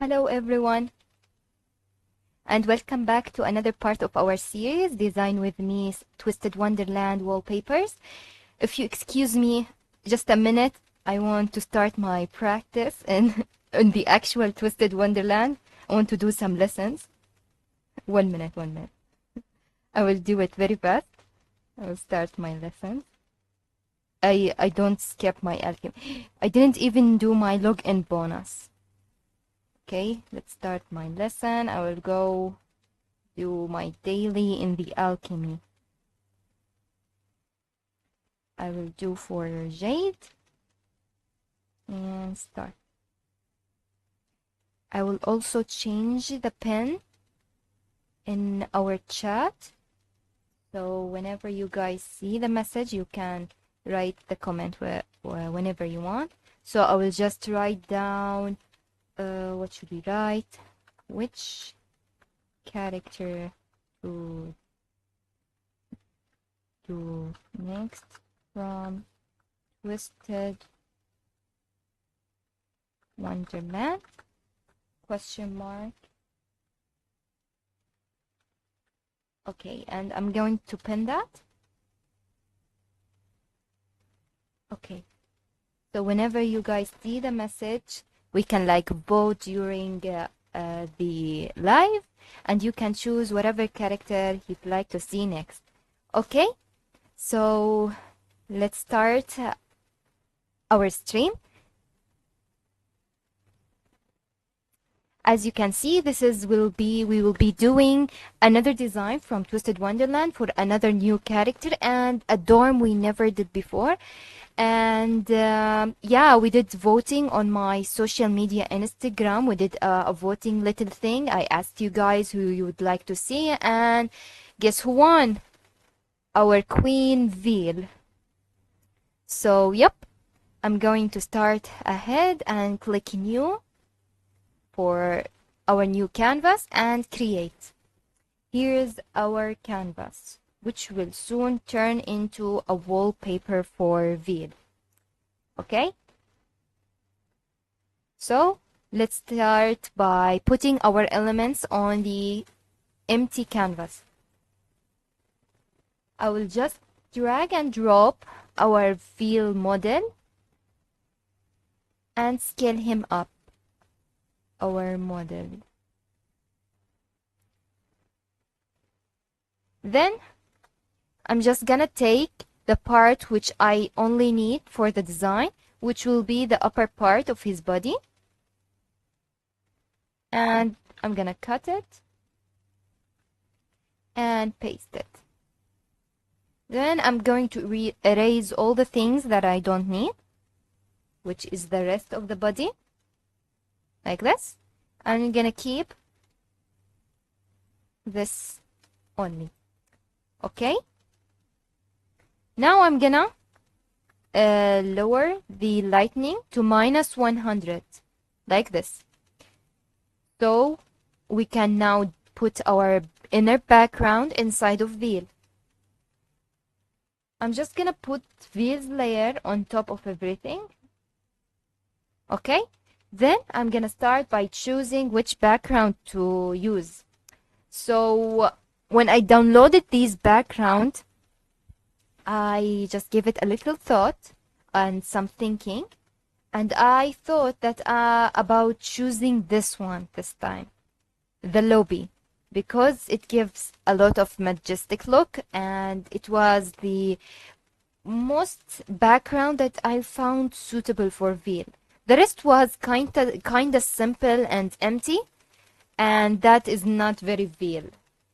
Hello everyone, and welcome back to another part of our series, Design with Me, Twisted Wonderland Wallpapers. If you excuse me just a minute, I want to start my practice in the actual Twisted Wonderland. I want to do some lessons. 1 minute. I will do it very fast. I will start my lesson. I don't skip my alchemy. I didn't even do my login bonus. Okay, let's start my lesson. I will go do my daily in the alchemy. I will do for jade and start. I will also change the pen in our chat. So whenever you guys see the message, you can write the comment whenever you want. So I will just write down what should we write? Which character to do next from Twisted Wonderland? Question mark. Okay, and I'm going to pin that. Okay, so whenever you guys see the message, we can vote during the live, and you can choose whatever character you'd like to see next. Okay, so let's start our stream. As you can see, we will be doing another design from Twisted Wonderland for another new character and a dorm we never did before. And yeah, we did voting on my social media Instagram. We did a voting little thing. I asked you guys who you would like to see, and guess who won? Our Queen Veil. So yep, I'm going to start ahead and click new for our new canvas and create. Here's our canvas, which will soon turn into a wallpaper for Veil. Okay? So let's start by putting our elements on the empty canvas. I will just drag and drop our Veil model and scale him up. Our model. Then I'm just gonna take the part which I only need for the design, which will be the upper part of his body, and I'm gonna cut it and paste it. Then I'm going to erase all the things that I don't need, which is the rest of the body, like this. I'm gonna keep this only. Okay, now I'm gonna lower the lightning to -100 like this, so we can now put our inner background inside of Veil. I'm just gonna put Veil's layer on top of everything. Okay, then I'm gonna start by choosing which background to use. So when I downloaded these background, I just gave it a little thought and some thinking, and I thought that about choosing this one this time, the lobby, because it gives a lot of majestic look, and it was the most background that I found suitable for Veil. The rest was kinda simple and empty, and that is not very Veil.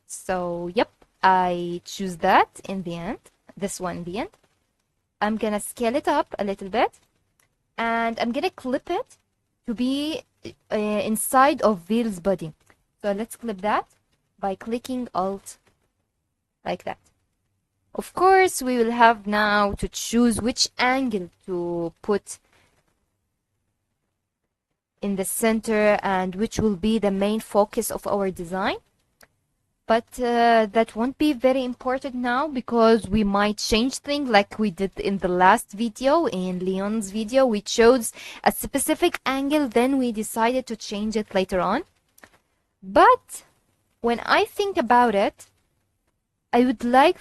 So yep, I choose that in the end, this one in the end. I'm gonna scale it up a little bit, and I'm gonna clip it to be inside of Veil's body. So let's clip that by clicking Alt like that. Of course, we will have now to choose which angle to put in the center and which will be the main focus of our design. But that won't be very important now because we might change things like we did in the last video. In Leon's video, we chose a specific angle, then we decided to change it later on. But when I think about it, I would like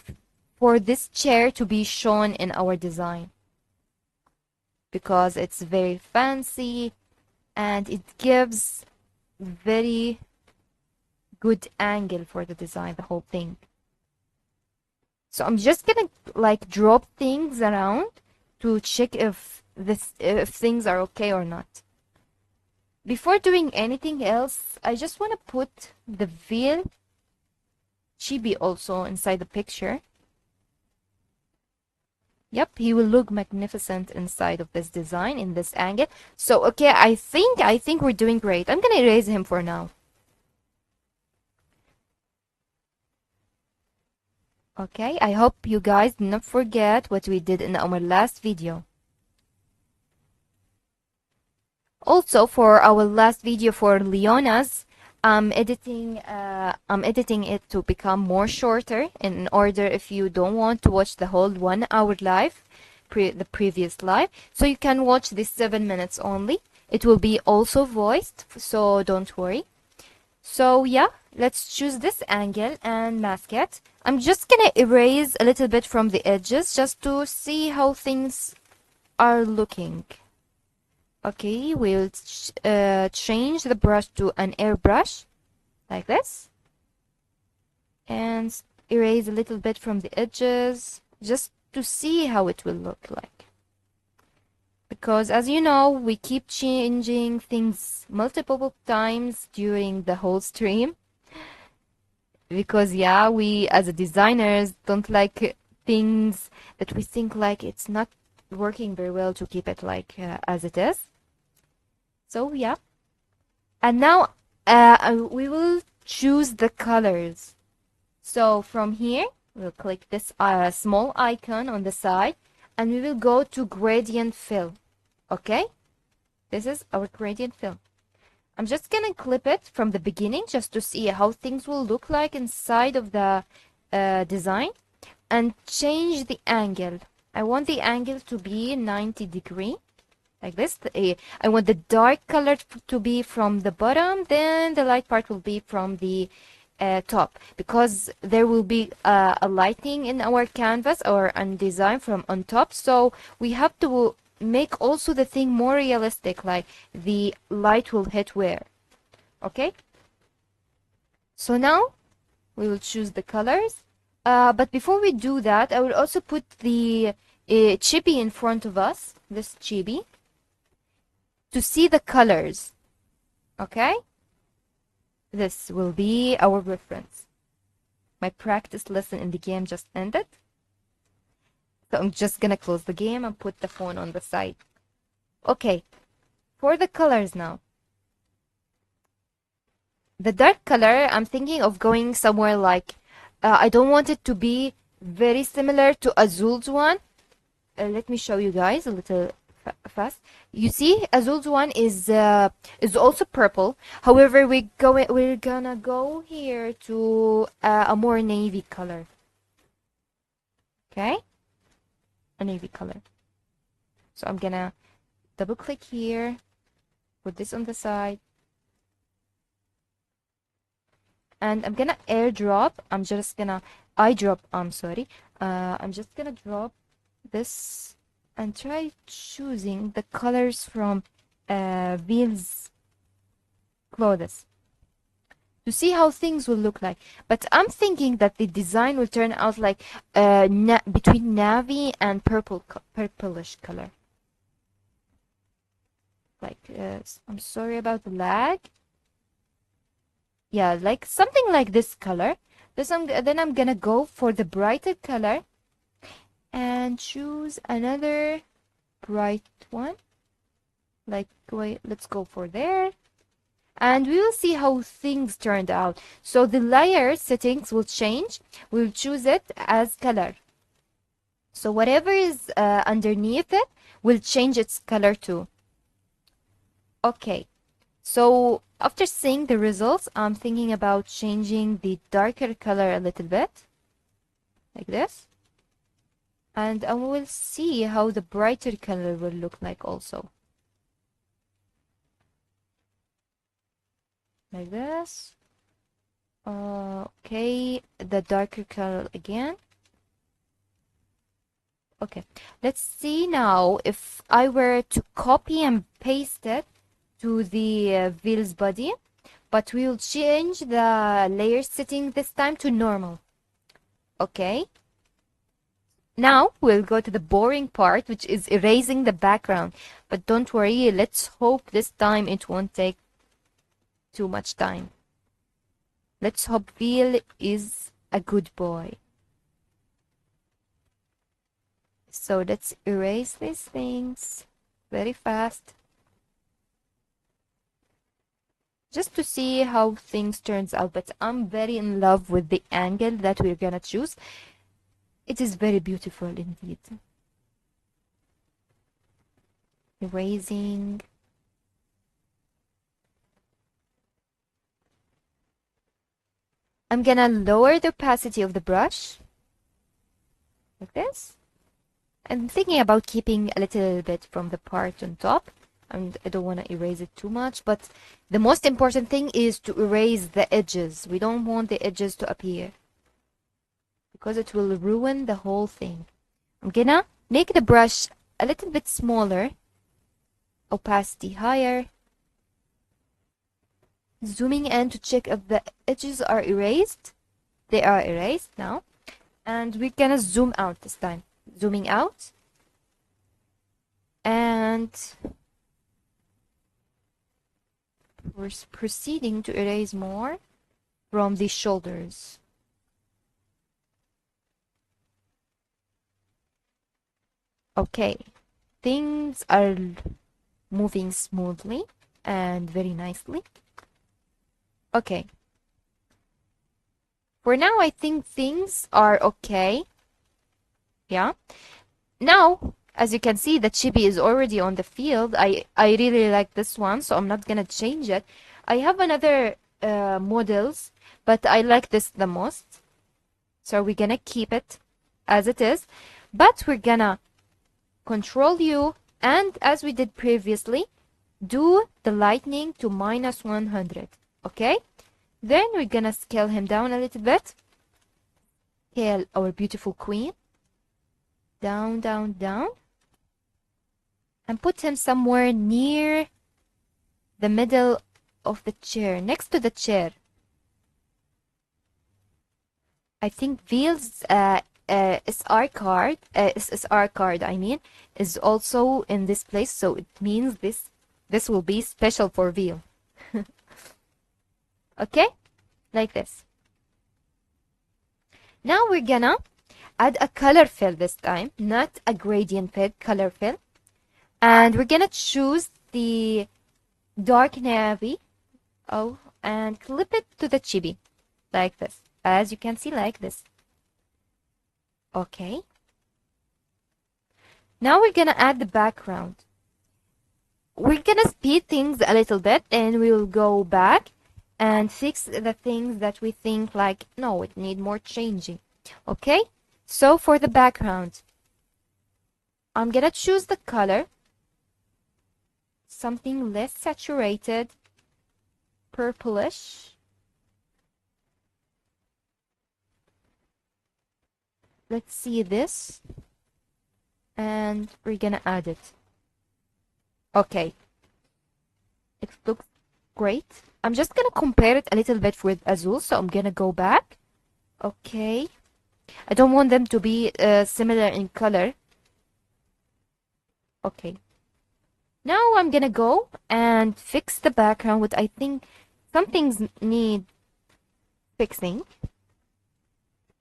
for this chair to be shown in our design because it's very fancy and it gives very good angle for the design, the whole thing. So I'm just gonna like drop things around to check if things are okay or not. Before doing anything else, I just want to put the veil chibi also inside the picture. Yep, he will look magnificent inside of this design in this angle. So okay, I think we're doing great. I'm gonna erase him for now. Okay, I hope you guys did not forget what we did in our last video. Also, for our last video for Leona's, I'm editing it to become more shorter in order if you don't want to watch the whole 1 hour live, the previous live, so you can watch this 7 minutes only. It will be also voiced, so don't worry. So yeah, let's choose this angle and mask it. I'm just gonna erase a little bit from the edges just to see how things are looking. Okay, we'll change the brush to an airbrush like this and erase a little bit from the edges just to see how it will look like. Because as you know, we keep changing things multiple times during the whole stream. Because yeah, we as designers don't like things that we think like it's not working very well to keep it like as it is. So yeah, and now we will choose the colors. So from here we'll click this small icon on the side and we will go to gradient fill. Okay, this is our gradient fill. I'm just gonna clip it from the beginning just to see how things will look like inside of the design and change the angle. I want the angle to be 90 degrees like this. I want the dark color to be from the bottom, then the light part will be from the top, because there will be a lighting in our canvas or on design from on top, so we have to make also the thing more realistic, like the light will hit where. Okay, so now we will choose the colors, but before we do that, I will also put the chibi in front of us, this chibi, to see the colors. Okay, this will be our reference. My practice lesson in the game just ended, so I'm just gonna close the game and put the phone on the side. Okay, for the colors now. The dark color, I'm thinking of going somewhere like, I don't want it to be very similar to Azul's one. Let me show you guys a little fast. You see, Azul's one is also purple. However, we're gonna go here to a more navy color. Okay, a navy color. So I'm gonna double click here, put this on the side, and I'm gonna airdrop. I'm just gonna drop this and try choosing the colors from Veil's clothes to see how things will look like. But I'm thinking that the design will turn out like between navy and purplish color. Like, I'm sorry about the lag. Yeah, like something like this color. Then I'm gonna go for the brighter color and choose another bright one. Like, wait, let's go for there. And we will see how things turned out. So the layer settings will change. We'll choose it as color. So whatever is underneath it will change its color too. Okay, so After seeing the results, I'm thinking about changing the darker color a little bit, like this. And I will see how the brighter color will look like also. Like this. Okay, the darker color again. Okay, let's see now if I were to copy and paste it to the wheel's body, but we will change the layer setting this time to normal. Okay, now we'll go to the boring part, which is erasing the background. But don't worry, let's hope this time it won't take too much time. Let's hope Wheel is a good boy. So let's erase these things very fast, just to see how things turns out. But I'm very in love with the angle that we're gonna choose. It is very beautiful indeed. Erasing. I'm gonna lower the opacity of the brush like this. I'm thinking about keeping a little bit from the part on top, and I don't want to erase it too much, but the most important thing is to erase the edges. We don't want the edges to appear because it will ruin the whole thing. I'm gonna make the brush a little bit smaller, opacity higher, zooming in to check if the edges are erased. They are erased now, and we're gonna zoom out this time. Zooming out, and we're proceeding to erase more from the shoulders. Okay, things are moving smoothly and very nicely. Okay, for now I think things are okay. Yeah, now as you can see the chibi is already on the field. I really like this one, so I'm not gonna change it. I have another models, but I like this the most, so we're gonna keep it as it is, but we're gonna Control U, and as we did previously, do the lightning to -100. Okay, then we're gonna scale him down a little bit. Scale our beautiful queen down, down, down, and put him somewhere near the middle of the chair, next to the chair. I think Veil's SSR card, I mean, is also in this place, so it means this will be special for Veil. Okay, like this. Now we're gonna add a color fill this time, not a gradient fill, color fill. And we're gonna choose the dark navy, and clip it to the chibi, like this. As you can see, like this. Okay. Now we're gonna add the background. We're gonna speed things a little bit, and we'll go back and fix the things that we think like, no, it need more changing. Okay, so for the background, I'm gonna choose the color, something less saturated, purplish. Let's see this, and we're gonna add it. Okay, it looks great. I'm just gonna compare it a little bit with Azul, so I'm gonna go back. Okay, I don't want them to be similar in color. Okay, now I'm gonna go and fix the background with, I think some things need fixing.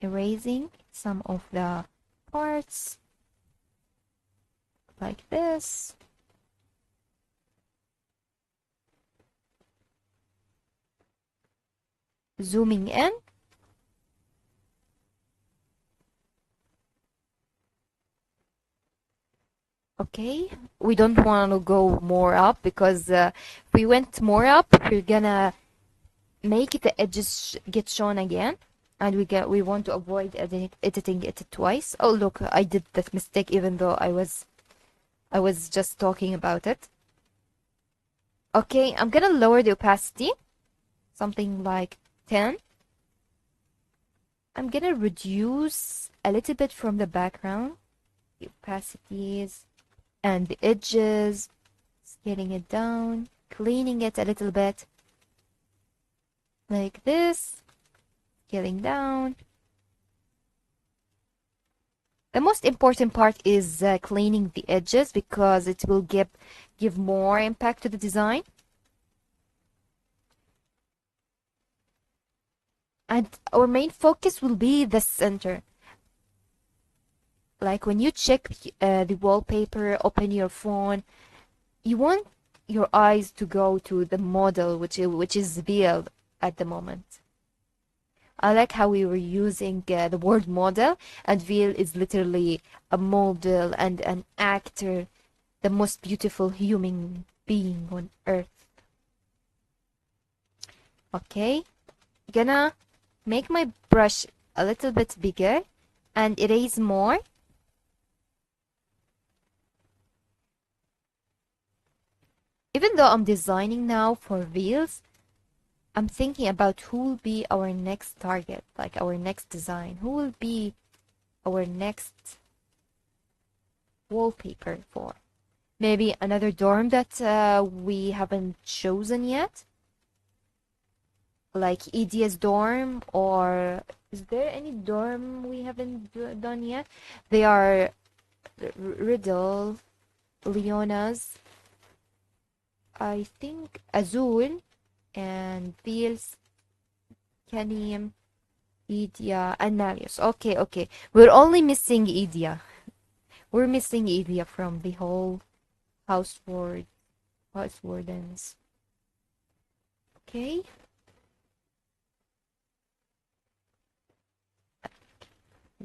Erasing some of the parts like this. Zooming in. Okay, we don't want to go more up, because if we went more up, we're gonna make the edges get shown again, and we want to avoid editing it twice. Oh look, I did that mistake even though I was just talking about it. Okay, I'm gonna lower the opacity, something like 10. I'm gonna reduce a little bit from the background, the opacities and the edges, scaling it down, cleaning it a little bit, like this, scaling down. The most important part is cleaning the edges, because it will give more impact to the design. And our main focus will be the center. Like when you check the wallpaper, open your phone, you want your eyes to go to the model, which is veiled at the moment. I like how we were using the word model, and veil is literally a model and an actor, the most beautiful human being on earth. Okay, gonna make my brush a little bit bigger and erase more. Even though I'm designing now for veils, I'm thinking about who will be our next target, like our next design. Who will be our next wallpaper for? Maybe another dorm that we haven't chosen yet, like Edia's dorm, or is there any dorm we haven't done yet? They are Riddle, Leona's, I think Azul, and Beals, Kanim, Idia, and Nalius. Okay. We're only missing Idia. We're missing Idia from the whole house wardens. Okay.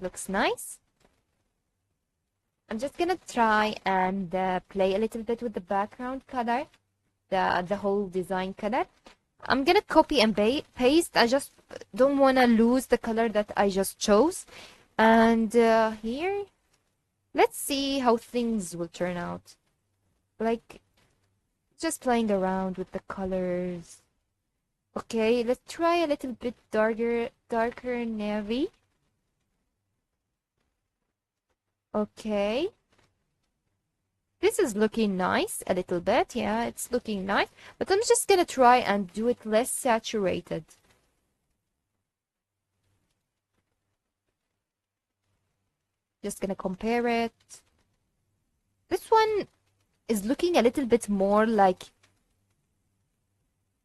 Looks nice. I'm just gonna try and play a little bit with the background color, the whole design color. I'm gonna copy and paste. I just don't want to lose the color that I just chose. And here, let's see how things will turn out. Like, just playing around with the colors. Okay, let's try a little bit darker navy. Okay. This is looking nice a little bit. Yeah, it's looking nice. But I'm just gonna try and do it less saturated. Just gonna compare it. This one is looking a little bit more like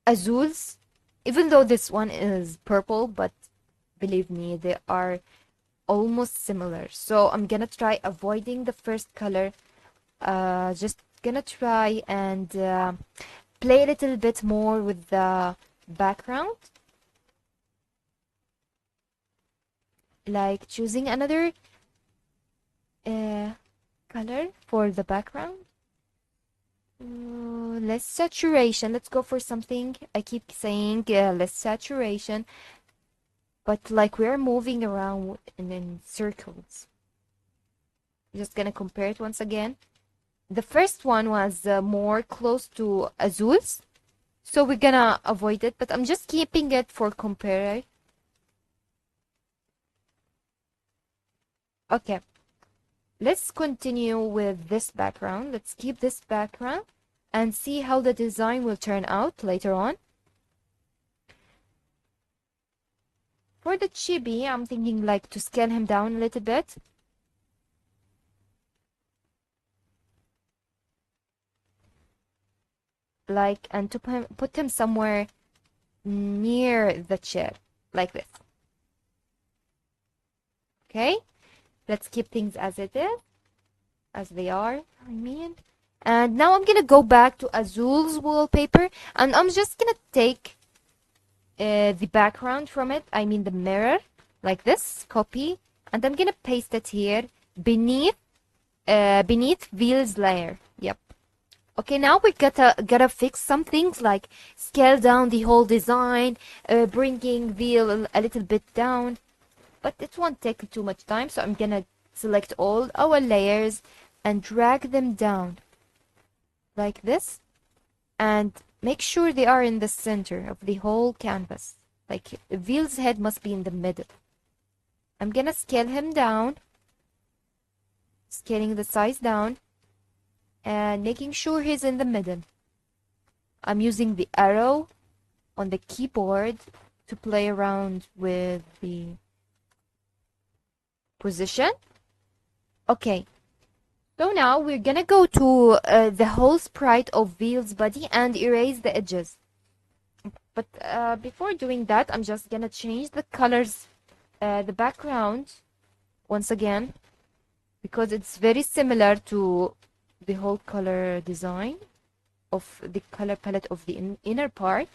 Azul's, even though this one is purple, but believe me, they are almost similar. So I'm gonna try avoiding the first color. Just gonna try and play a little bit more with the background, like choosing another color for the background. Less saturation. Let's go for something. I keep saying less saturation, but like we're moving around in circles. Just gonna compare it once again. The first one was more close to Azul's, so we're gonna avoid it, but I'm just keeping it for compare. Okay, let's continue with this background. Let's keep this background and see how the design will turn out later on. For the chibi, I'm thinking like to scale him down a little bit. Like, and to put him somewhere near the chair, like this. Okay, let's keep things as it is, as they are, I mean. And now I'm gonna go back to Azul's wallpaper, and I'm just gonna take the background from it, I mean the mirror, like this, copy, and I'm gonna paste it here beneath Veil's layer. Yep. Okay, now we gotta fix some things like scale down the whole design, bringing veil a little bit down, but it won't take too much time. So I'm gonna select all our layers and drag them down like this, and make sure they are in the center of the whole canvas. Like veil's head must be in the middle. I'm gonna scale him down, scaling the size down, and making sure he's in the middle. I'm using the arrow on the keyboard to play around with the position. Okay, so now we're gonna go to the whole sprite of Veil's body and erase the edges. But before doing that, I'm just gonna change the colors, the background once again, because it's very similar to the whole color design of the color palette of the inner part.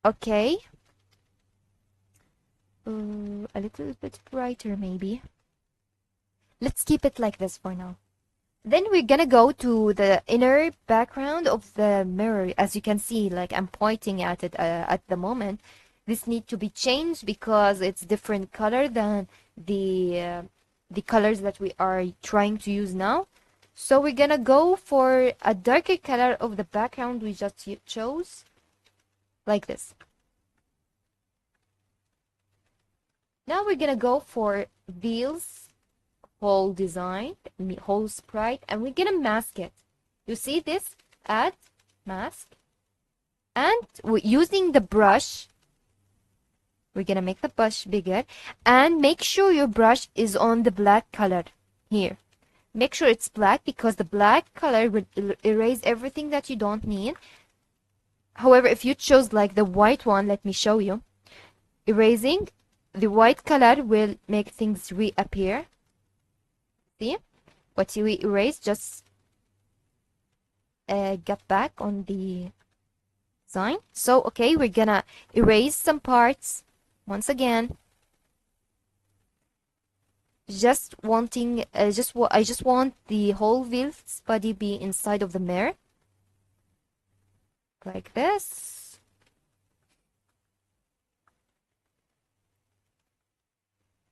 Okay, a little bit brighter maybe. Let's keep it like this for now. Then we're gonna go to the inner background of the mirror. As you can see, like I'm pointing at it at the moment. This needs to be changed because it's different color than the colors that we are trying to use now. So we're gonna go for a darker color of the background we just chose, like this. Now we're gonna go for Veil's whole design, whole sprite, and we're gonna mask it. You see this? Add, mask, and we're using the brush. We're gonna make the brush bigger, and make sure your brush is on the black color here. Make sure it's black because the black color will erase everything that you don't need. However, if you chose like the white one, let me show you. Erasing the white color will make things reappear. See? What you erase just get back on the design. So, okay, we're gonna erase some parts once again. Just wanting, I just want the whole Veil's body be inside of the mirror, like this.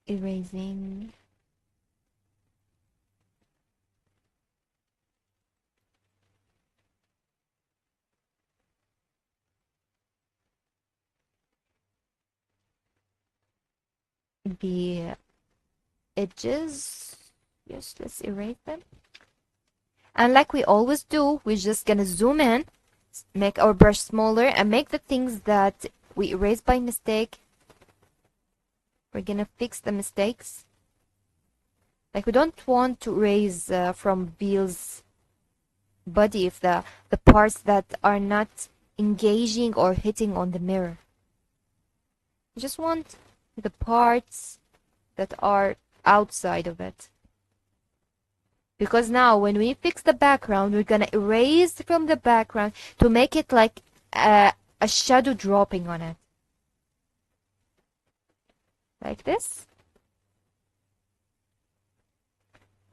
Erasing. The edges. Yes, let's erase them. And like we always do, we're just gonna zoom in, make our brush smaller, and make the things that we erased by mistake. We're gonna fix the mistakes. Like we don't want to erase from Veil's body if the parts that are not engaging or hitting on the mirror. We just want the parts that are outside of it. Because now when we fix the background, we're gonna erase from the background to make it like a shadow dropping on it. Like this.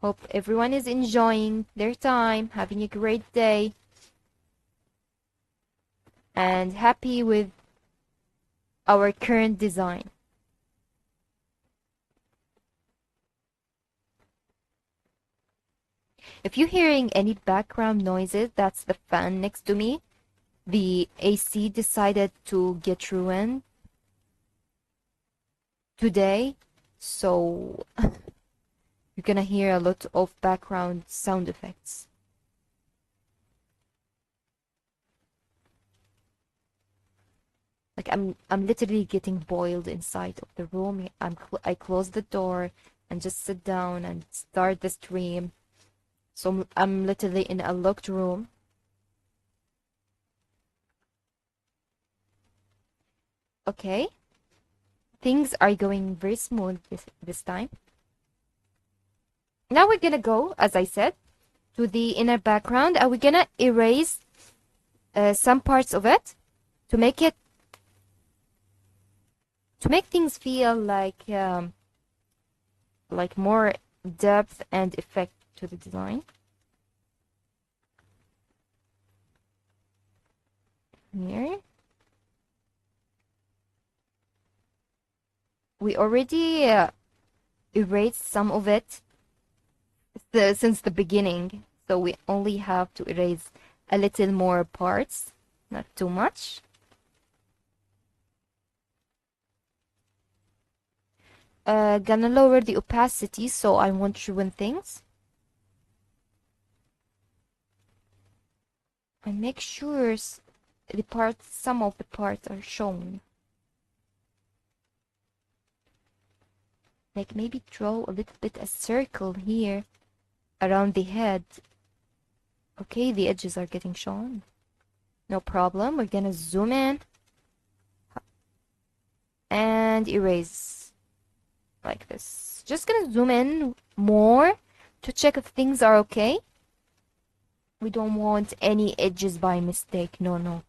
Hope everyone is enjoying their time, having a great day, and happy with our current design. If you're hearing any background noises, that's the fan next to me. The AC decided to get ruined today, so you're gonna hear a lot of background sound effects. Like I'm literally getting boiled inside of the room. I close the door and just sit down and start the stream. So I'm literally in a locked room. Okay. Things are going very smooth this time. Now we're gonna go, as I said, to the inner background, and we're gonna erase some parts of it to make things feel like more depth and effect to the design. Here. We already erased some of it since the beginning, so we only have to erase a little more parts, not too much. Gonna lower the opacity so I won't ruin things. And make sure some of the parts are shown. Like maybe draw a little bit a circle here around the head. Okay, the edges are getting shown. No problem. We're gonna zoom in and erase like this. Just gonna zoom in more to check if things are okay. We don't want any edges by mistake. No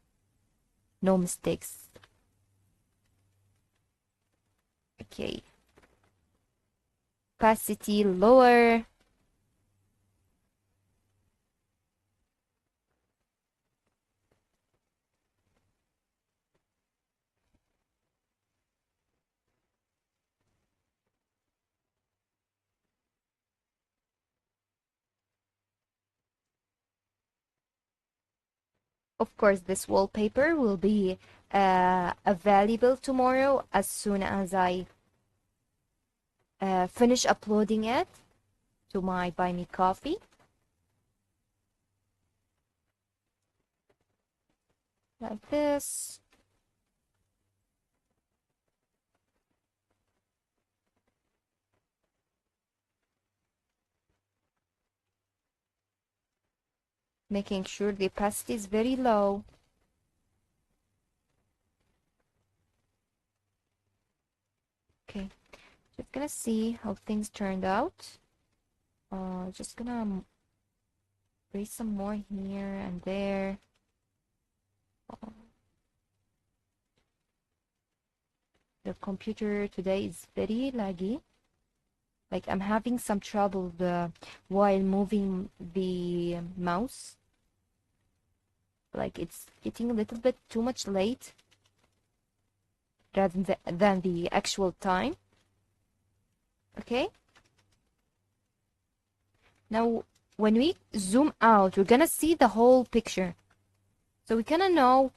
mistakes. Okay. Opacity lower. Of course, this wallpaper will be available tomorrow as soon as I finish uploading it to my Buy Me Coffee. Like this. Making sure the opacity is very low. Okay, just gonna see how things turned out. Just gonna erase some more here and there. The computer today is very laggy. Like I'm having some trouble while moving the mouse. Like it's getting a little bit too much late rather than the actual time. Okay. Now, when we zoom out, we're gonna see the whole picture. So we gonna know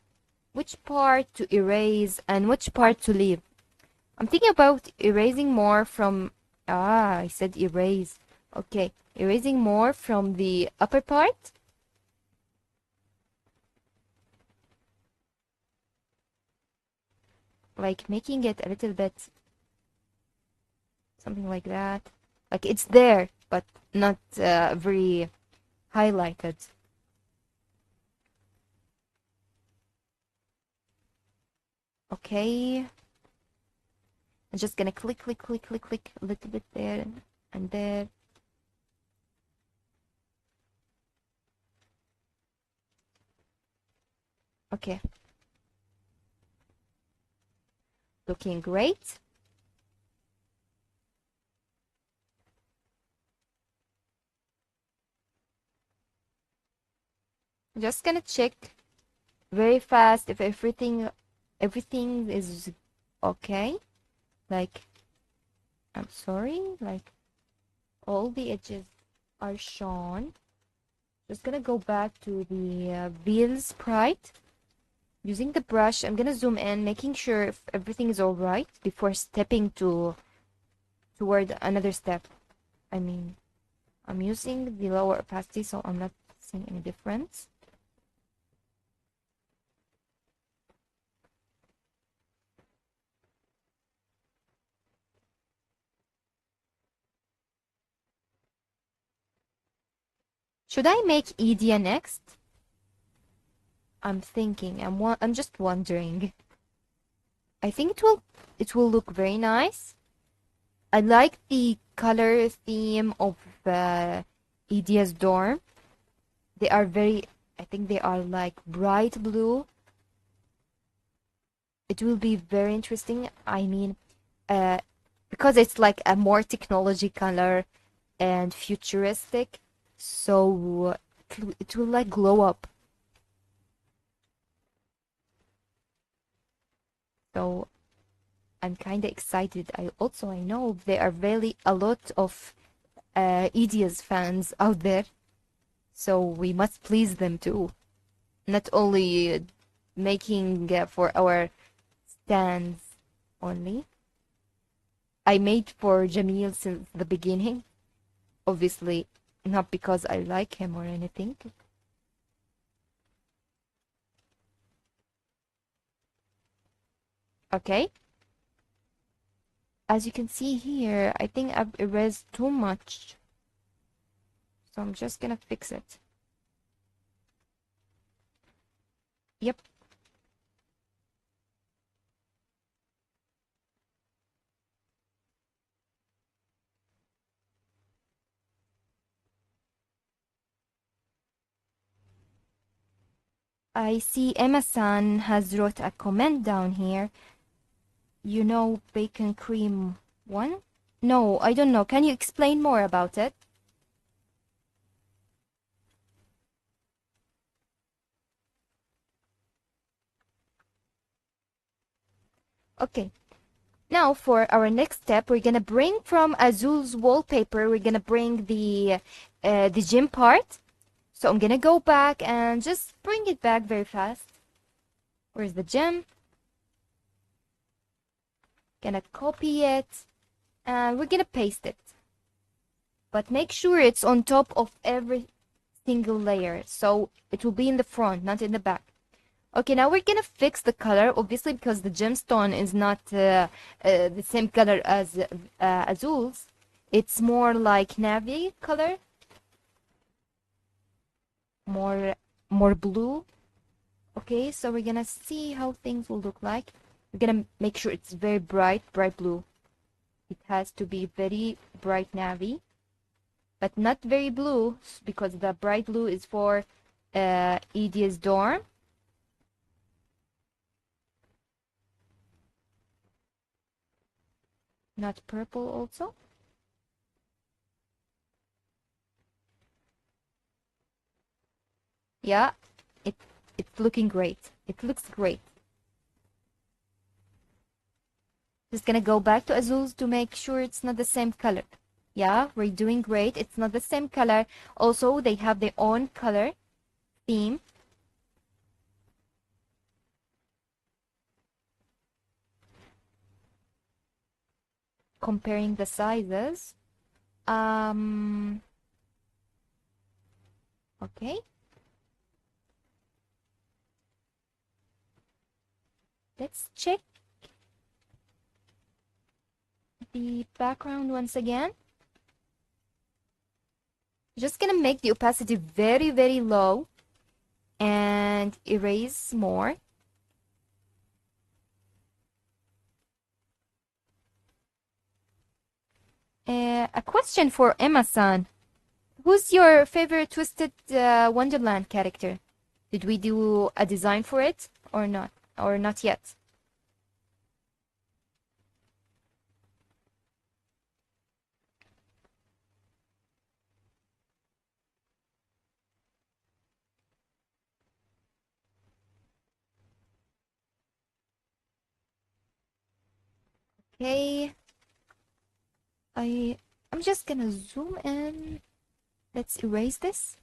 which part to erase and which part to leave. I'm thinking about erasing more from... I said erase. Okay, erasing more from the upper part. Like making it a little bit... something like that. Like it's there, but not very highlighted. Okay. I'm just gonna click a little bit there and there. Okay. Looking great. Just gonna check very fast if everything is okay. Like, I'm sorry, like all the edges are shown. Just gonna go back to the wheel sprite. Using the brush, I'm gonna zoom in, making sure if everything is all right before stepping toward another step. I mean, I'm using the lower opacity, so I'm not seeing any difference. Should I make Edia next? I'm thinking. I'm just wondering. I think it will look very nice. I like the color theme of Edia's dorm. They are I think they are like bright blue. It will be very interesting. I mean, because it's like a more technology color. and futuristic, so it will like glow up. So I'm kind of excited. I know there are really a lot of EDS fans out there, so we must please them too. Not only making for our stands only. I made for Jamil since the beginning. Obviously, not because I like him or anything. Okay. As you can see here, I think I've erased too much. So I'm just gonna fix it. Yep. I see Emma-san has wrote a comment down here. You know bacon cream one? No, I don't know. Can you explain more about it? Okay. Now for our next step, we're gonna bring from Azul's wallpaper, we're gonna bring the gym part. So I'm gonna go back and just bring it back very fast. Where's the gem? Gonna copy it and we're gonna paste it. But make sure it's on top of every single layer. So it will be in the front, not in the back. Okay, now we're gonna fix the color, obviously because the gemstone is not the same color as Azul's. It's more like navy color. More blue. Okay, so we're gonna see how things will look like. We're gonna make sure it's very bright blue. It has to be very bright navy, but not very blue because the bright blue is for ED's dorm. Not purple also. Yeah, it's looking great. It looks great. Just gonna go back to Azul's to make sure it's not the same color. Yeah, we're doing great. It's not the same color. Also, they have their own color theme. Comparing the sizes. Okay. Let's check the background once again. Just gonna make the opacity very, very low and erase more. A question for Emma-san. Who's your favorite Twisted Wonderland character? Did we do a design for it or not? Or not yet? Okay. I'm just gonna zoom in. Let's erase this.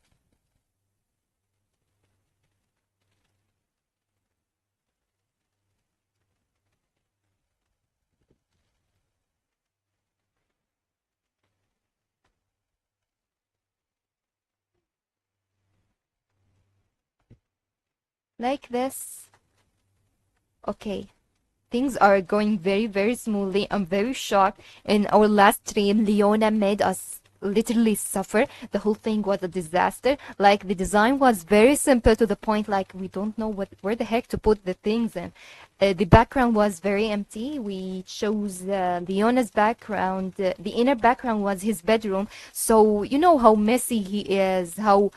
Like this. Okay. Things are going very, very smoothly. I'm very shocked. In our last stream, Leona made us literally suffer. The whole thing was a disaster. Like, the design was very simple to the point, like, we don't know where the heck to put the things in. The background was very empty. We chose Leona's background. The inner background was his bedroom. So, you know how messy he is, how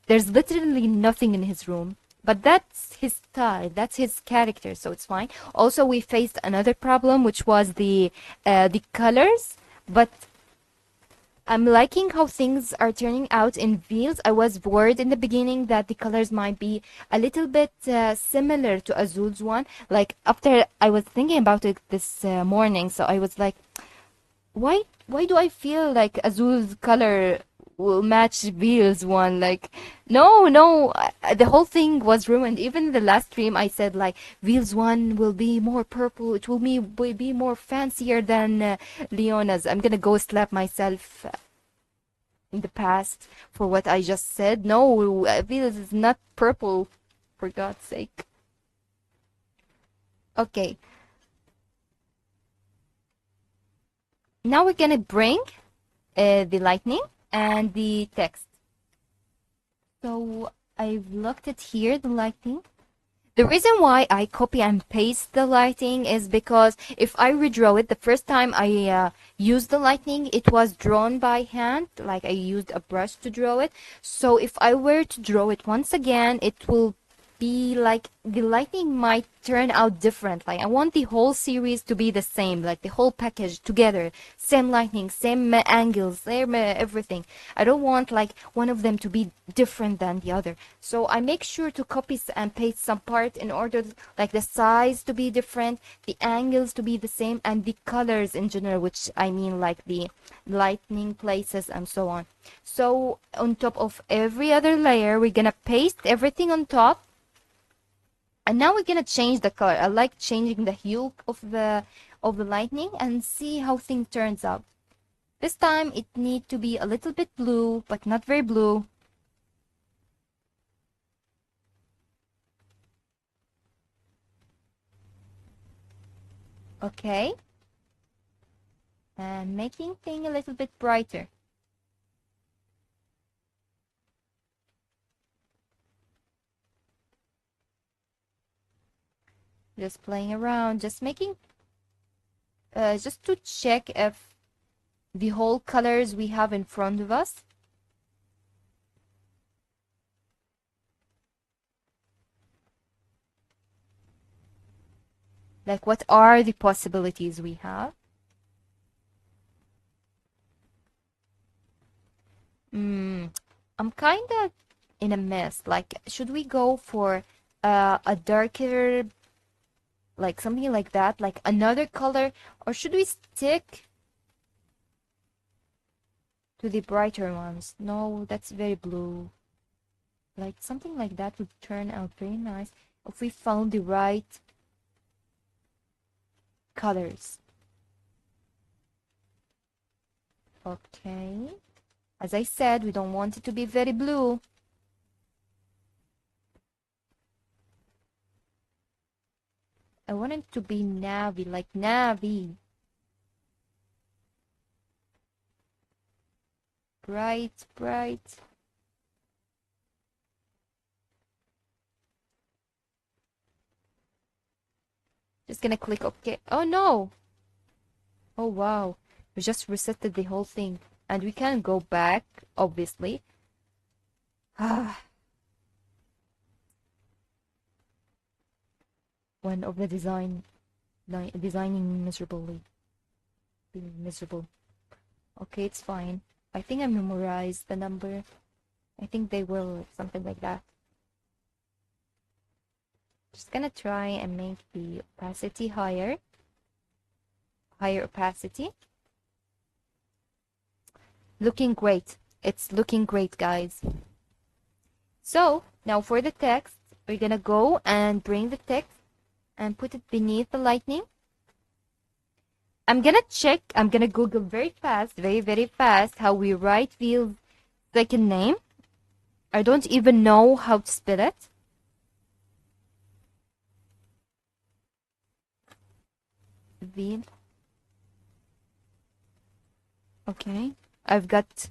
there's literally nothing in his room. But that's his style, that's his character, so it's fine. Also, we faced another problem, which was the colors, but I'm liking how things are turning out in Veils. I was worried in the beginning that the colors might be a little bit similar to Azul's one. Like after I was thinking about it this morning, so I was like, why do I feel like Azul's color will match Veil's one? Like, no, the whole thing was ruined. Even the last stream, I said like Veil's one will be more purple. It will be more fancier than Leona's. I'm gonna go slap myself in the past for what I just said. No, Veil's is not purple, for God's sake. Okay, now we're gonna bring the lightning and the text. So I've looked at here the lighting. The reason why I copy and paste the lighting is because if I redraw it, the first time I used the lighting, it was drawn by hand, like I used a brush to draw it. So if I were to draw it once again, it will be like the lighting might turn out different. Like I want the whole series to be the same, like the whole package together, same lighting, same angles, same everything. I don't want like one of them to be different than the other. So I make sure to copy and paste some part in order like the size to be different, the angles to be the same, and the colors in general, which I mean like the lightning places and so on. So on top of every other layer, we're gonna paste everything on top. And now we're gonna change the color. I like changing the hue of the lightning and see how things turns out. This time it need to be a little bit blue, but not very blue. Okay. And making thing a little bit brighter. Just playing around, just making just to check if the whole colors we have in front of us like what are the possibilities we have. I'm kind of in a mess. Like, should we go for a darker, like something like that, like another color, or should we stick to the brighter ones? No, that's very blue. Like something like that would turn out very nice if we found the right colors. Okay. As I said, we don't want it to be very blue. I want it to be navy, like navy. Bright, bright. Just gonna click OK. Oh no! Oh wow. We just resetted the whole thing. And we can go back, obviously. One of the designing miserably. Being miserable. Okay, it's fine. I think I memorized the number. I think they will something like that. Just gonna try and make the opacity higher. Higher opacity. Looking great. It's looking great, guys. So, now for the text, we're gonna go and bring the text and put it beneath the lightning. I'm gonna Google very fast, very fast, how we write Veil's second name. I don't even know how to spell it. Veil. Okay, I got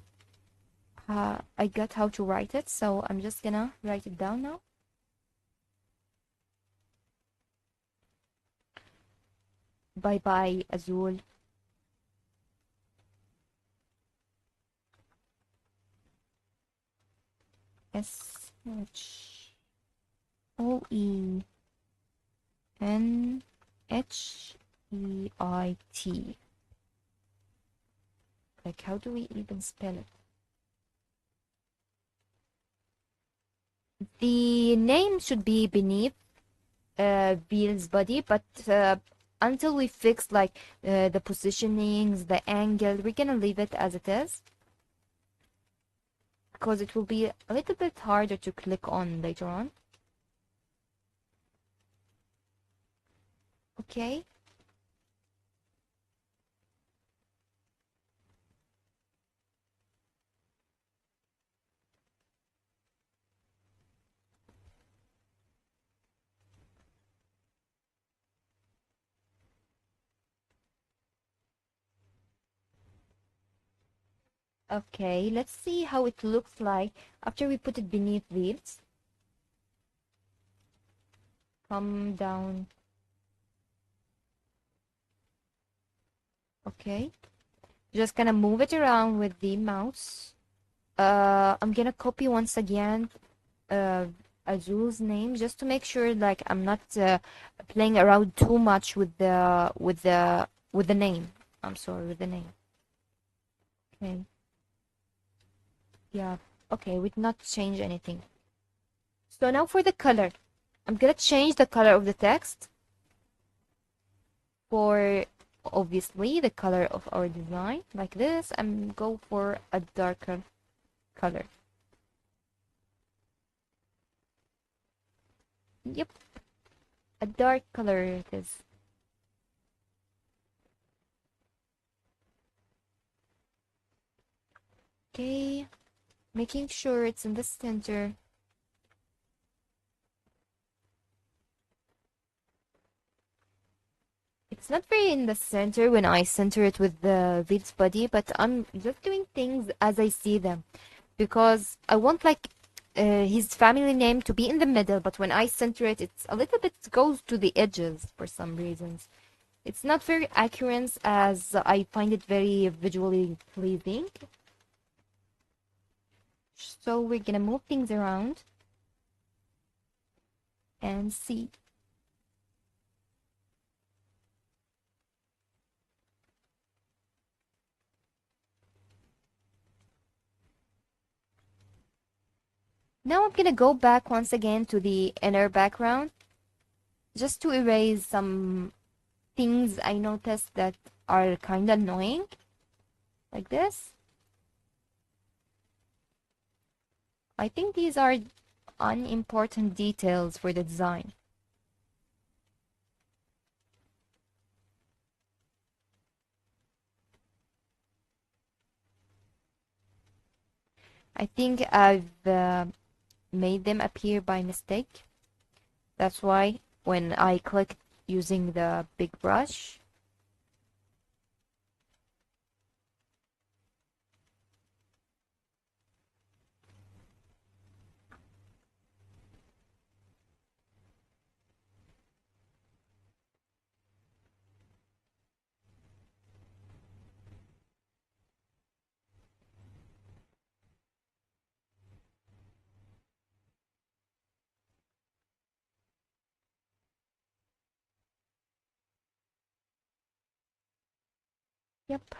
how to write it, so I'm just gonna write it down now. Bye bye, Azul. SHOENHEIT. Like, how do we even spell it? The name should be beneath Bill's body, but until we fix like the positionings, the angle, we're gonna leave it as it is because it will be a little bit harder to click on later on. Okay. Okay, let's see how it looks like after we put it beneath these. Come down. Okay. Just gonna move it around with the mouse. I'm gonna copy once again uh, Azul's name just to make sure like I'm not playing around too much with the name. I'm sorry, with the name. Okay. Yeah. Okay, we did not change anything. So now for the color. I'm gonna change the color of the text for obviously the color of our design like this, and go for a darker color. Yep, a dark color it is. Okay, making sure it's in the center. It's not very in the center when I center it with the Vid's body, but I'm just doing things as I see them because I want like his family name to be in the middle, but when I center it, it's a little bit goes to the edges for some reasons. It's not very accurate as I find it very visually pleasing. So we're gonna move things around and see. Now I'm gonna go back once again to the inner background just to erase some things I noticed that are kind of annoying, like this. I think these are unimportant details for the design. I think I've made them appear by mistake. That's why when I click using the big brush, yep.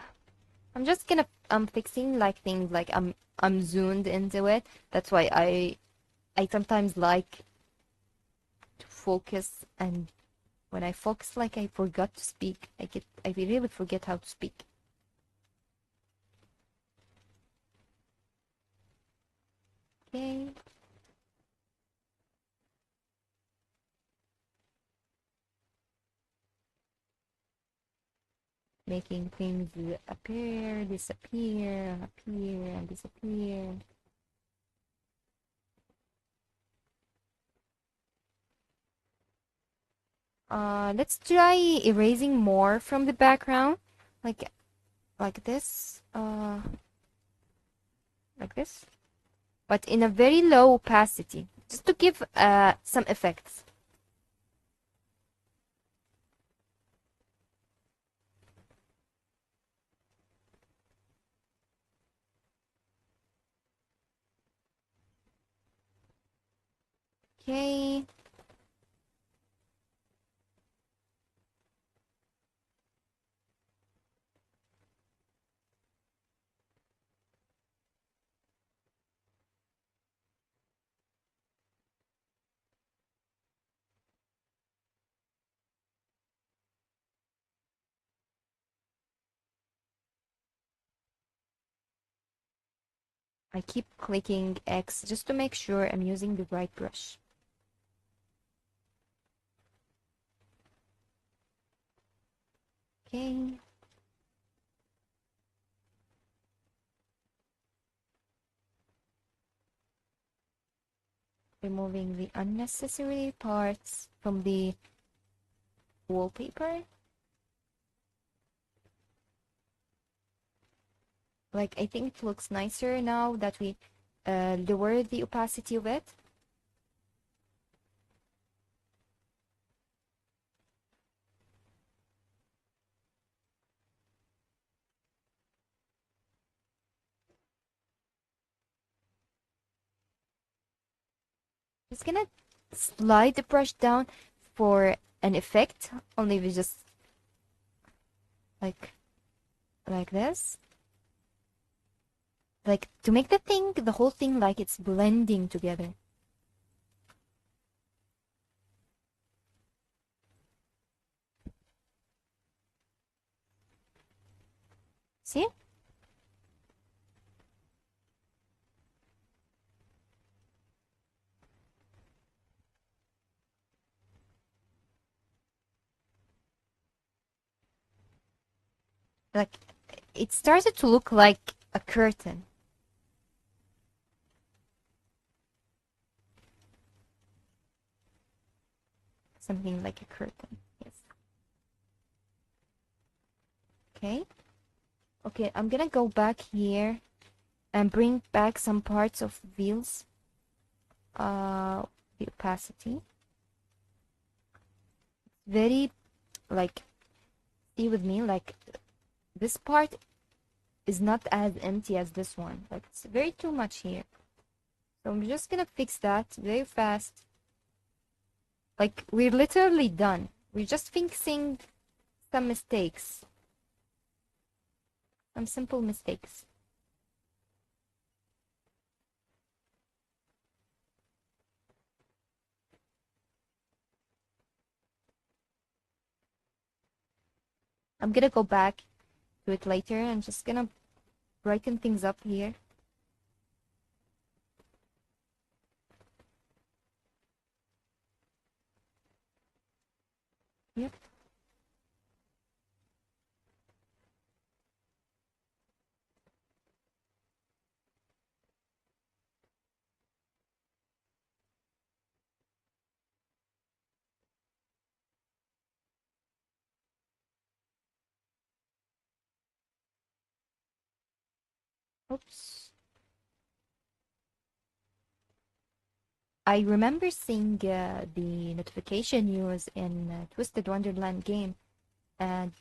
I'm fixing like things like I'm zoomed into it. That's why I sometimes like to focus, and when I focus like I forgot to speak. I really forget how to speak. Okay. Making things appear, disappear, appear, and disappear. Let's try erasing more from the background, like this, like this, but in a very low opacity, just to give some effects. Okay. I keep clicking X just to make sure I'm using the right brush. Okay. Removing the unnecessary parts from the wallpaper. Like, I think it looks nicer now that we lower the opacity of it. Just gonna slide the brush down for an effect. Only we just like this. Like to make the whole thing like it's blending together. See? Like it started to look like a curtain. Something like a curtain. Yes. Okay. Okay, I'm gonna go back here and bring back some parts of wheels. The opacity. Very like see with me like this part is not as empty as this one. Like it's very too much here. So I'm just gonna fix that very fast. Like we're literally done. We're just fixing some mistakes. Some simple mistakes. I'm gonna go back to it later. I'm just gonna brighten things up here. Yep. Oops. I remember seeing the notification news in Twisted Wonderland game, and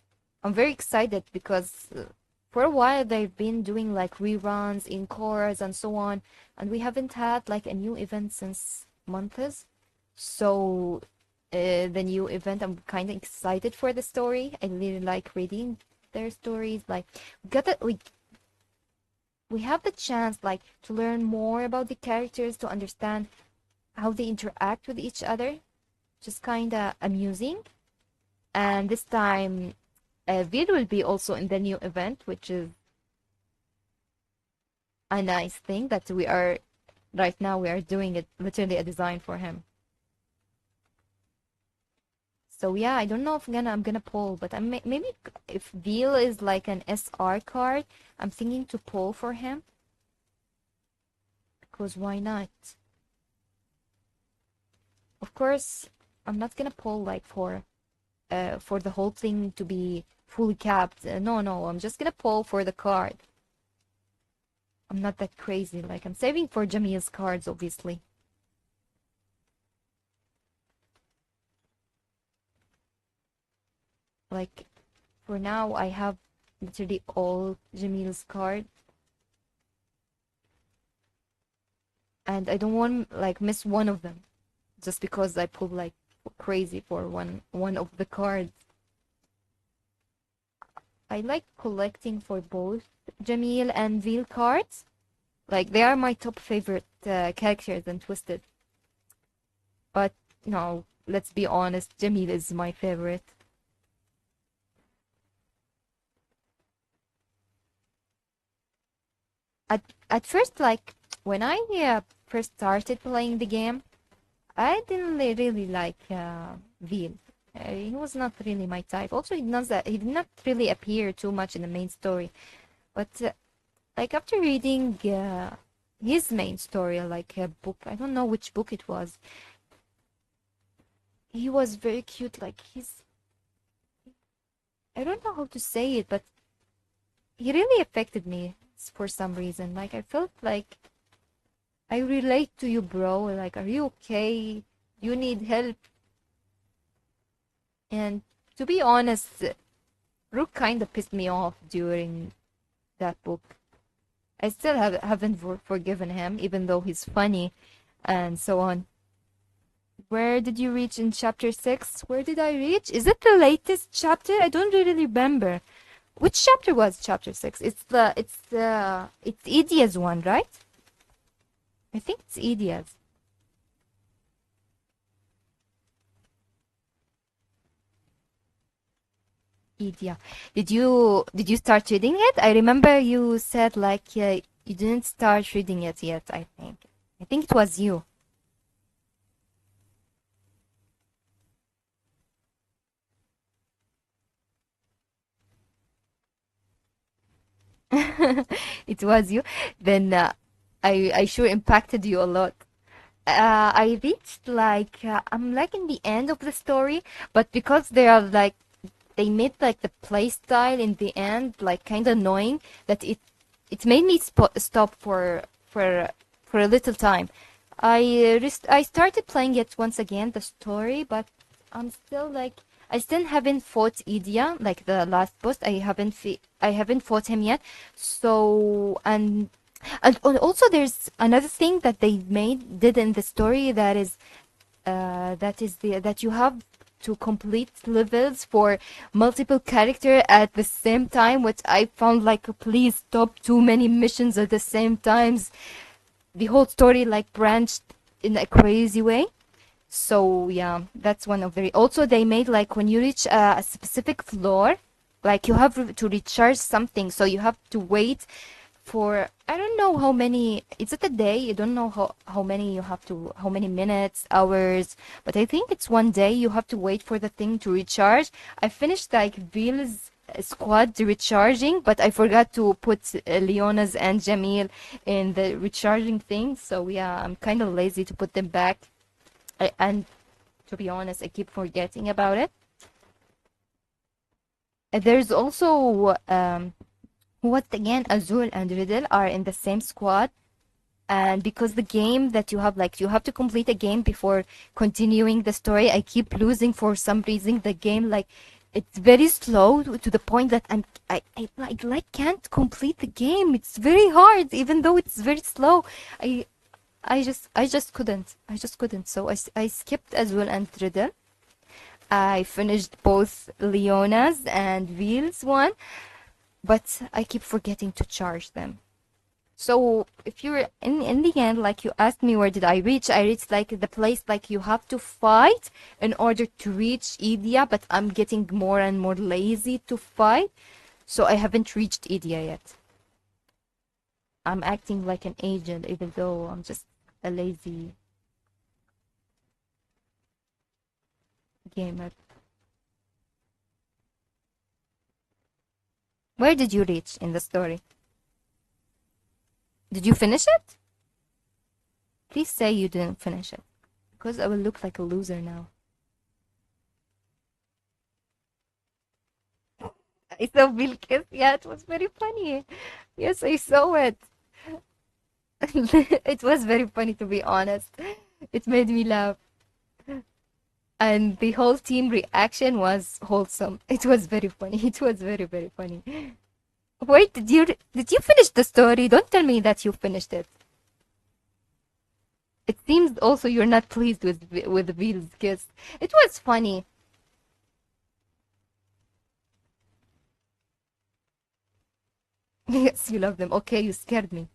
I'm very excited because for a while they've been doing like reruns in cores and so on, and we haven't had like a new event since months. So the new event, I'm kind of excited for the story. I really like reading their stories. Like we have the chance like to learn more about the characters, to understand how they interact with each other. Just kind of amusing. And this time, Vid will be also in the new event, which is a nice thing that we are right now. We are doing it literally a design for him. So yeah, I don't know if I'm gonna pull, but maybe if Veal is like an SR card, I'm thinking to pull for him because why not? Of course, I'm not gonna pull like for the whole thing to be fully capped. No, I'm just gonna pull for the card. I'm not that crazy. Like I'm saving for Jamil's cards, obviously. Like for now, I have literally all Jamil's cards, and I don't want like miss one of them just because I pulled like crazy for one of the cards. I like collecting for both Jamil and Veil cards. Like they are my top favorite characters in Twisted. But no, let's be honest, Jamil is my favorite. at first, like when I first started playing the game, I didn't really like Veal. He was not really my type. Also, he did not really appear too much in the main story. But like after reading his main story, like a book, I don't know which book it was. He was very cute. Like I don't know how to say it, but he really affected me for some reason. Like I felt like I relate to you, bro. Like, are you okay? You need help. And to be honest, Rook kind of pissed me off during that book. I still haven't forgiven him, even though he's funny and so on. Where did you reach in chapter 6? Where did I reach? Is it the latest chapter? I don't really remember. Which chapter was chapter 6? It's Idia's one, right? I think it's Idia's. Idia. Did you start reading it? I remember you said like you didn't start reading it yet, I think. I think it was you. It was you. Then I sure impacted you a lot. I reached like I'm like in the end of the story, but because they are like they made like the play style in the end like kind of annoying that it made me stop for a little time. I started playing it once again the story, but I'm still like I still haven't fought Idia like the last boss. I haven't fought him yet. So and also there's another thing that they did in the story that you have to complete levels for multiple character at the same time, which I found like please stop too many missions at the same times. The whole story like branched in a crazy way. So yeah, that's one of the also they made like when you reach a specific floor, like you have to recharge something, so you have to wait for I don't know how many. Is it a day? You don't know how many you have to how many minutes, hours, but I think it's one day you have to wait for the thing to recharge. I finished like Veil's squad recharging, but I forgot to put Leona's and Jamil in the recharging thing. So yeah, I'm kind of lazy to put them back. And to be honest, I keep forgetting about it. There's also what again? Azul and Riddle are in the same squad, and because the game that you have, like you have to complete a game before continuing the story. I keep losing for some reason. The game like it's very slow to the point that I can't complete the game. It's very hard, even though it's very slow. I I just couldn't. I just couldn't. So I skipped as well and Riddle. I finished both Leona's and Veil's one, but I keep forgetting to charge them. So if you're in the end, like you asked me where did I reached like the place like you have to fight in order to reach Idia, but I'm getting more and more lazy to fight, so I haven't reached Idia yet. I'm acting like an agent even though I'm just a lazy gamer. Where did you reach in the story? Did you finish it? Please say you didn't finish it, because I will look like a loser now. I saw Bill kiss. Yeah, it was very funny. Yes, I saw it. It was very funny to be honest. It made me laugh. And the whole team reaction was wholesome. It was very funny. It was very, very funny. Wait, did you finish the story? Don't tell me that you finished it. It seems also you're not pleased with Bill's kiss. It was funny. Yes, you love them. Okay, you scared me.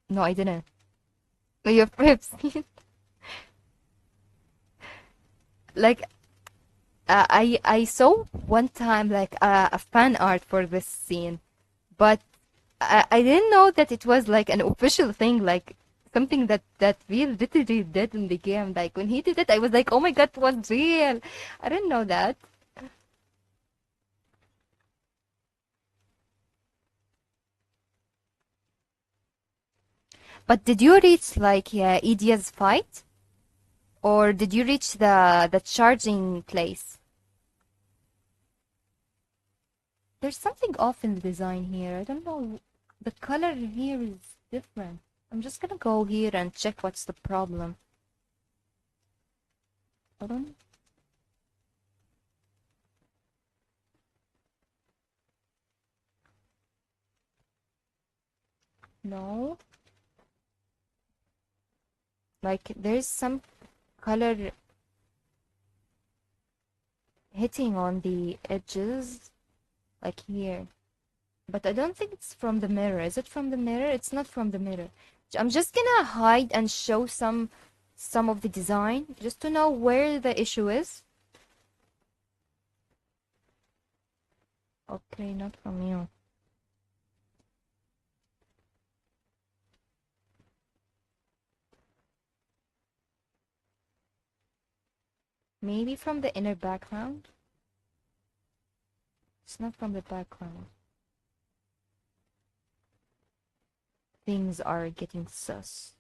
No, I didn't. No, you've seen. Like I saw one time like a fan art for this scene, but I didn't know that it was like an official thing, like something that real literally did in the game. Like when he did it, I was like, oh my god, it was real. I didn't know that. But did you reach like Edia's fight, or did you reach the charging place? There's something off in the design here. I don't know. The color here is different. I'm just gonna go here and check what's the problem. Hold on. No. Like there's some color hitting on the edges, like here. But I don't think it's from the mirror. Is it from the mirror? It's not from the mirror. I'm just gonna hide and show some of the design just to know where the issue is. Okay, not from you. Maybe from the inner background. It's not from the background. Things are getting sus.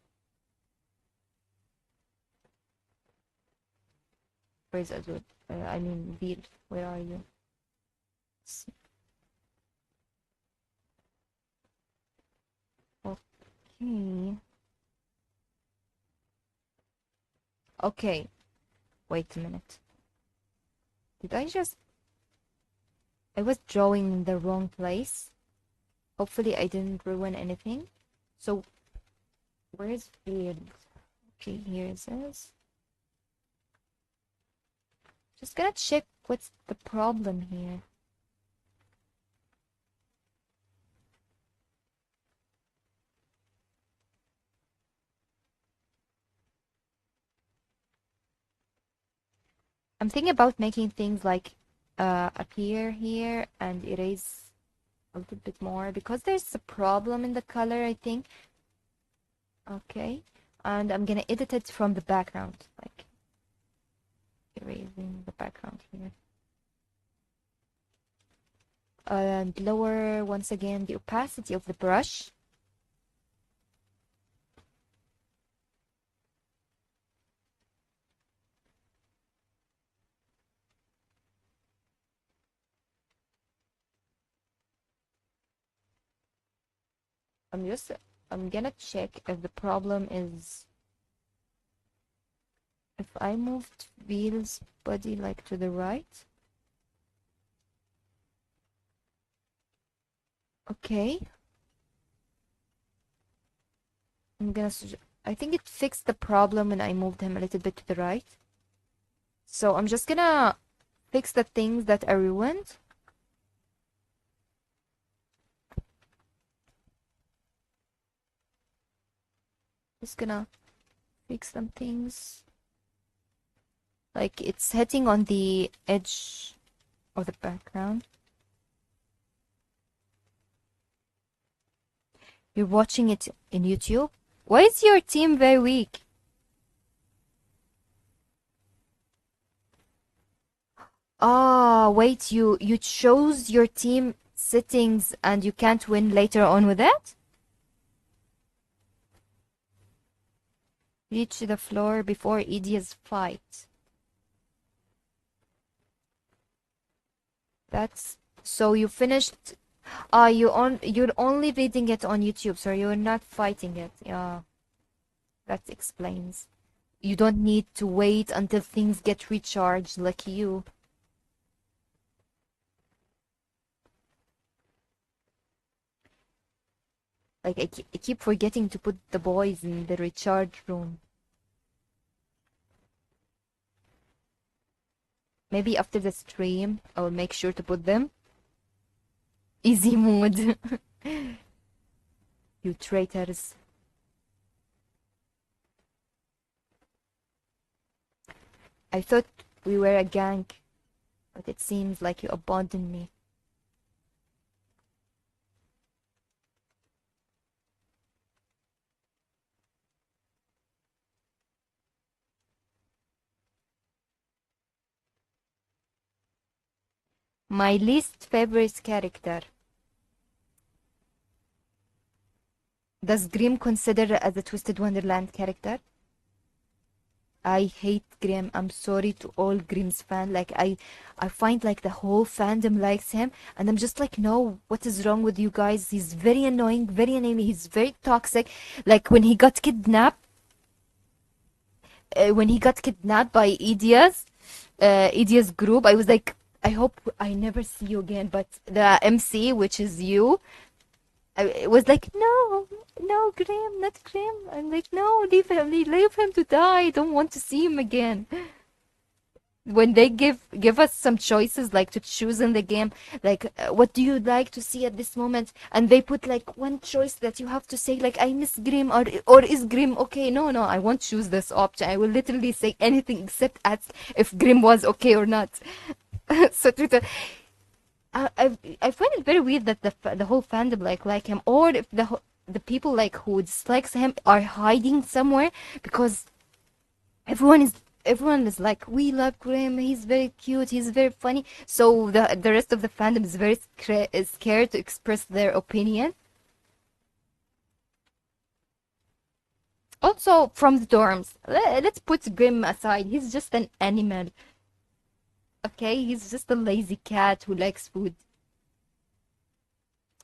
Where's Azul? I mean, Veer, where are you? Okay. Okay. Wait a minute. Did I just... I was drawing in the wrong place. Hopefully I didn't ruin anything. So, where's Beard? Okay, here it says. Just gonna check what's the problem here. I'm thinking about making things like appear here and erase a little bit more because there's a problem in the color, I think. Okay, and I'm gonna edit it from the background, like erasing the background here. And lower once again the opacity of the brush. I'm gonna check if the problem is if I moved Wheel's body like to the right. Okay. I think it fixed the problem when I moved him a little bit to the right. So I'm just gonna fix the things that are ruined. Just gonna fix some things. Like it's hitting on the edge of the background. You're watching it in YouTube? Why is your team very weak? Ah, wait, you chose your team settings and you can't win later on with that? Reach the floor before Edia's fight. That's so you finished. You're only reading it on YouTube, so you're not fighting it. Yeah, that explains. You don't need to wait until things get recharged like you. Like I keep forgetting to put the boys in the recharge room. Maybe after the stream, I'll make sure to put them. Easy mode. You traitors. I thought we were a gang. but it seems like you abandoned me. My least favorite character. Does Grimm consider as a Twisted Wonderland character? I hate Grimm. I'm sorry to all Grimm's fan. Like I find like the whole fandom likes him, and I'm just like, no, what is wrong with you guys? He's very annoying, very annoying. He's very toxic. Like when he got kidnapped by Idia's group, I was like, I hope I never see you again. But the MC, which is you, I was like, no, no, Graham, not Graham. I'm like, no, leave him to die. I don't want to see him again. When they give us some choices like to choose in the game, like what do you like to see at this moment, and they put like one choice that you have to say like I miss Grim, or is Grim okay? No, no, I won't choose this option. I will literally say anything except ask if Grim was okay or not. So Twitter, I find it very weird that the whole fandom like him, or if the people like who dislikes him are hiding somewhere, because everyone is everyone is like, we love Graham, he's very cute, he's very funny. So the rest of the fandom is very is scared to express their opinion. Also, from the dorms, let's put Grim aside. He's just an animal. Okay, he's just a lazy cat who likes food.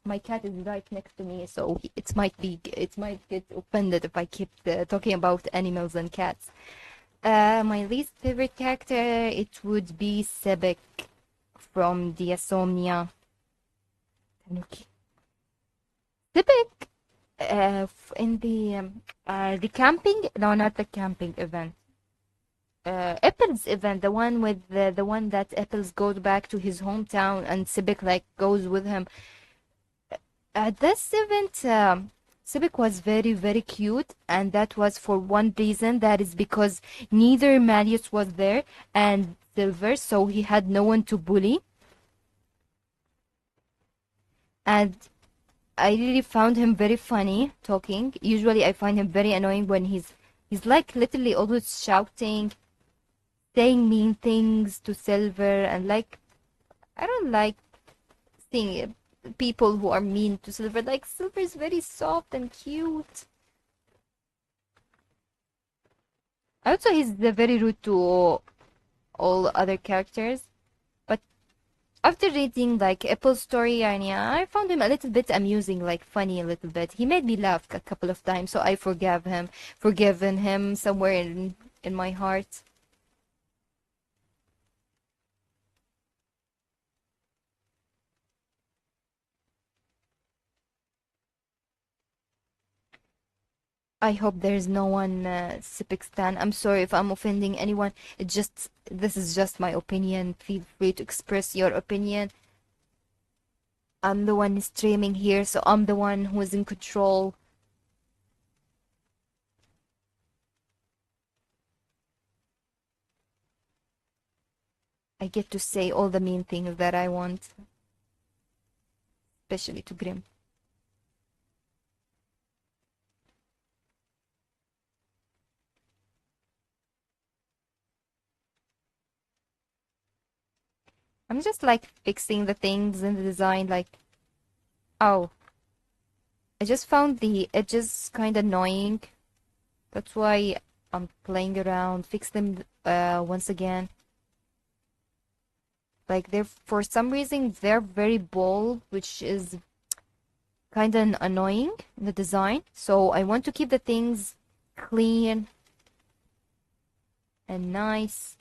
My cat is right next to me, so it might get offended if I keep talking about animals and cats. My least favorite character, it would be Sebek from the Asomnia. Tanuki. Sebek, in the camping, no, not the camping event. Apple's event, the one with the one that Apple's goes back to his hometown and Sebek like goes with him. At this event, Sibik was very, very cute, and that was for one reason. That is because neither Marius was there and Silver, so he had no one to bully. And I really found him very funny talking. Usually, I find him very annoying when he's like literally always shouting, saying mean things to Silver, and like I don't like seeing people who are mean to Silver. Like Silver is very soft and cute. Also, he's very rude to all other characters. But after reading like Apple's story, and yeah, I found him a little bit amusing, like funny a little bit. He made me laugh a couple of times, so I forgiven him somewhere in my heart. I hope there's no one Sipik stan. I'm sorry if I'm offending anyone. This is just my opinion. Feel free to express your opinion. I'm the one streaming here, so I'm the one who is in control. I get to say all the mean things that I want, especially to Grim. I'm just like fixing the things in the design, like, oh, I just found the edges kind of annoying. That's why I'm playing around, fix them once again. Like they're for some reason they're very bold, which is kind of annoying in the design. So I want to keep the things clean and nice.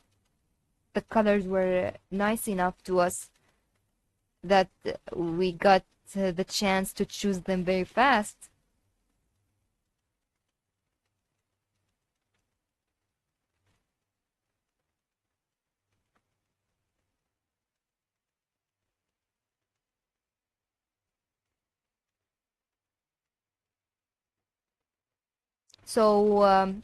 The colors were nice enough to us that we got the chance to choose them very fast. So,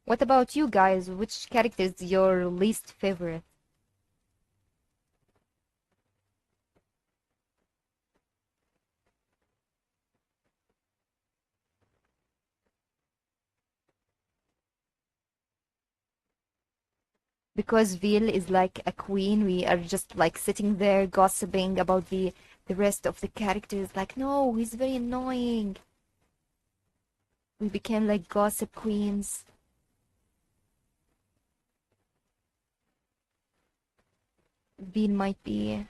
what about you guys? Which character is your least favorite? because Veil is like a queen. We are just like sitting there gossiping about the rest of the characters. Like, no, he's very annoying. We became like gossip queens. Veil might be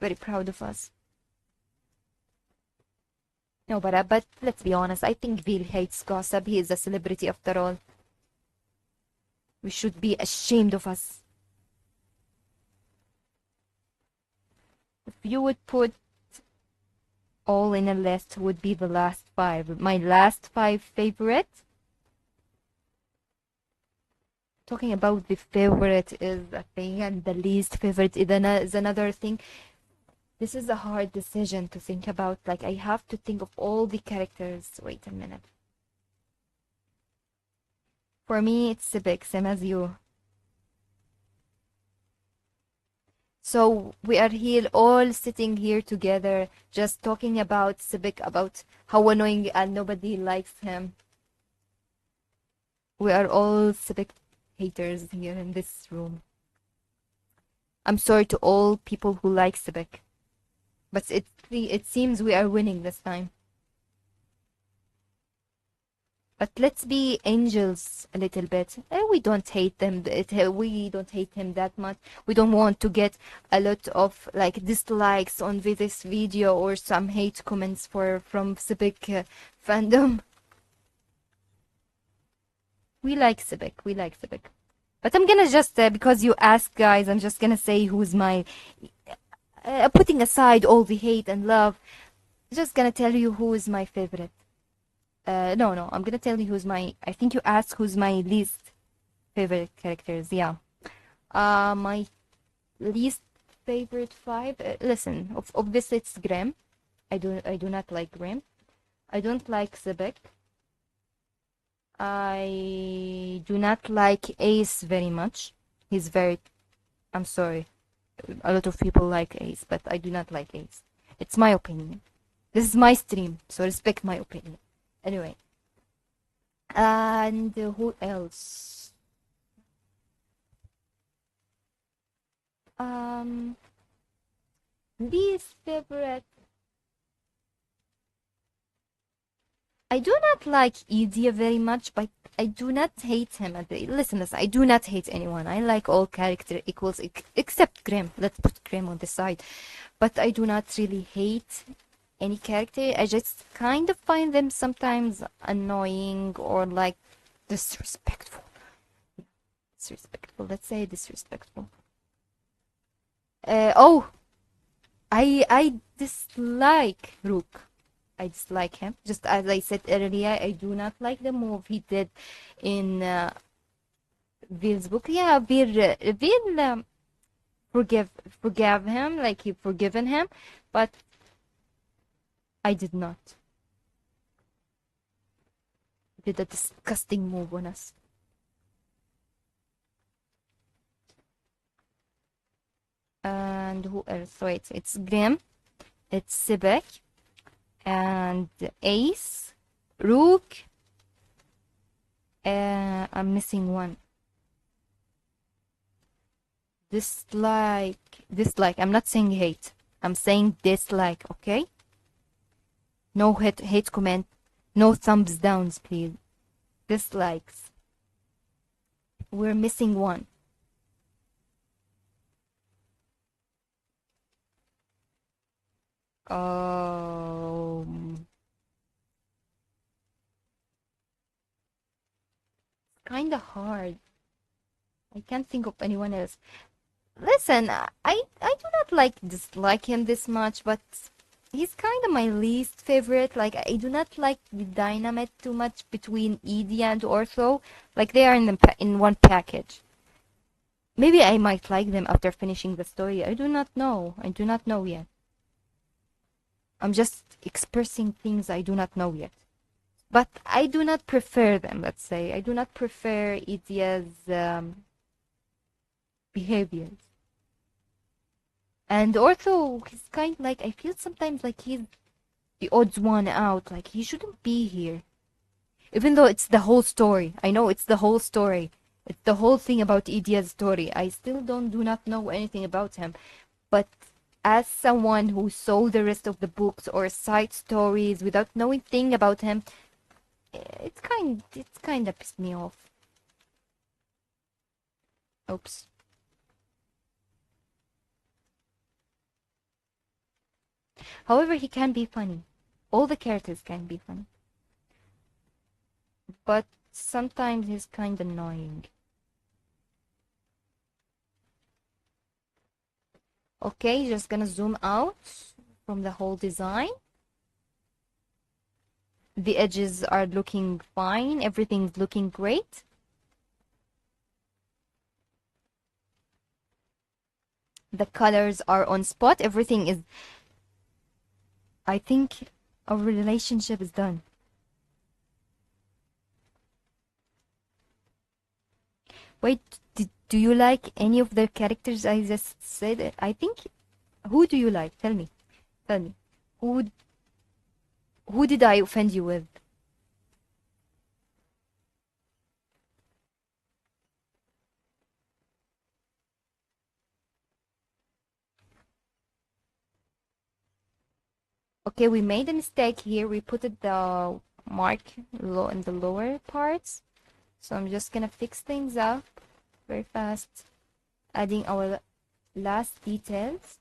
very proud of us. No, but let's be honest. I think Veil hates gossip. He is a celebrity after all. We should be ashamed of us. If you would put all in a list, would be the last 5. My last 5 favorite. Talking about the favorite is a thing, and the least favorite is another thing. This is a hard decision to think about. Like, I have to think of all the characters. Wait a minute. For me, it's Sibik, same as you. So we are here, all sitting here together, just talking about Sibik, about how annoying and nobody likes him. We are all Sibik haters here in this room. I'm sorry to all people who like Sibik, but it seems we are winning this time. But let's be angels a little bit. We don't hate them. We don't hate him that much. We don't want to get a lot of like dislikes on this video or some hate comments from Sibik fandom. We like Sibik. We like Sibik. But I'm gonna just because you asked, guys, I'm just gonna say who's my putting aside all the hate and love. Just gonna tell you who is my favorite. No, I'm gonna tell you who's my. I think you asked who's my least favorite characters. Yeah. My least favorite 5. Listen, obviously it's Grim. I do not like Grim. I don't like Sibek. I do not like Ace very much. He's very. I'm sorry. A lot of people like Ace, but I do not like Ace. It's my opinion. This is my stream, so respect my opinion. Anyway, and who else? Least favorite. I do not like Idia very much, but I do not hate him. Listen, I do not hate anyone. I like all character equals except Grim. Let's put Grim on the side. But I do not really hate any character. I just kind of find them sometimes annoying or like disrespectful. Disrespectful. Let's say disrespectful. I dislike Rook. I dislike him. Just as I said earlier, I do not like the move he did in Veil's book. Yeah, Veil forgave him, like he forgiven him, but I did not. He did a disgusting move on us. And who else? Wait, it's Grim, it's Sibek, and Ace, Rook. I'm missing one. Dislike. I'm not saying hate. I'm saying dislike. Okay. No hate comment. No thumbs downs, please. Dislikes. We're missing one. Kinda hard. I can't think of anyone else. Listen, I do not dislike him this much, but he's kind of my least favorite. Like, I do not like the dynamic too much between Edie and Ortho. Like, they are in one package. Maybe I might like them after finishing the story. I do not know. I do not know yet. I'm just expressing things I do not know yet. But I do not prefer them, let's say. I do not prefer Idia's behaviors. And Ortho, he's kind of like, I feel sometimes like he's the odds one out. Like, he shouldn't be here. Even though it's the whole story. I know it's the whole story. It's the whole thing about Idia's story. I still do not know anything about him, but as someone who saw the rest of the books or side stories without knowing thing about him, it's kind of pissed me off. Oops. However, he can be funny. All the characters can be funny, but sometimes he's kind of annoying. Okay, just gonna zoom out from the whole design. The edges are looking fine. Everything's looking great. The colors are on spot. Everything is... I think our relationship is done. Wait, do you like any of the characters I just said? I think... Who do you like? Tell me. Tell me. Who did I offend you with? Okay, we made a mistake here. We put the mark low in the lower parts. So I'm just gonna fix things up very fast, adding our last details.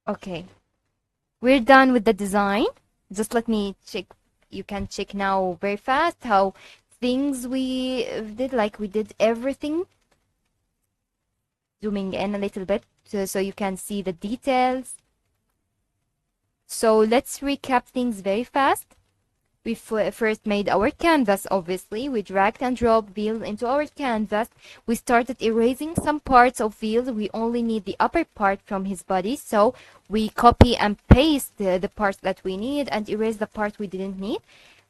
Okay, we're done with the design. Just let me check. You can check now very fast how things we did, like we did everything. Zooming in a little bit so you can see the details. So let's recap things very fast. We first made our canvas, obviously. We dragged and dropped Veil into our canvas. We started erasing some parts of Veil. We only need the upper part from his body. So we copy and paste the parts that we need and erase the part we didn't need.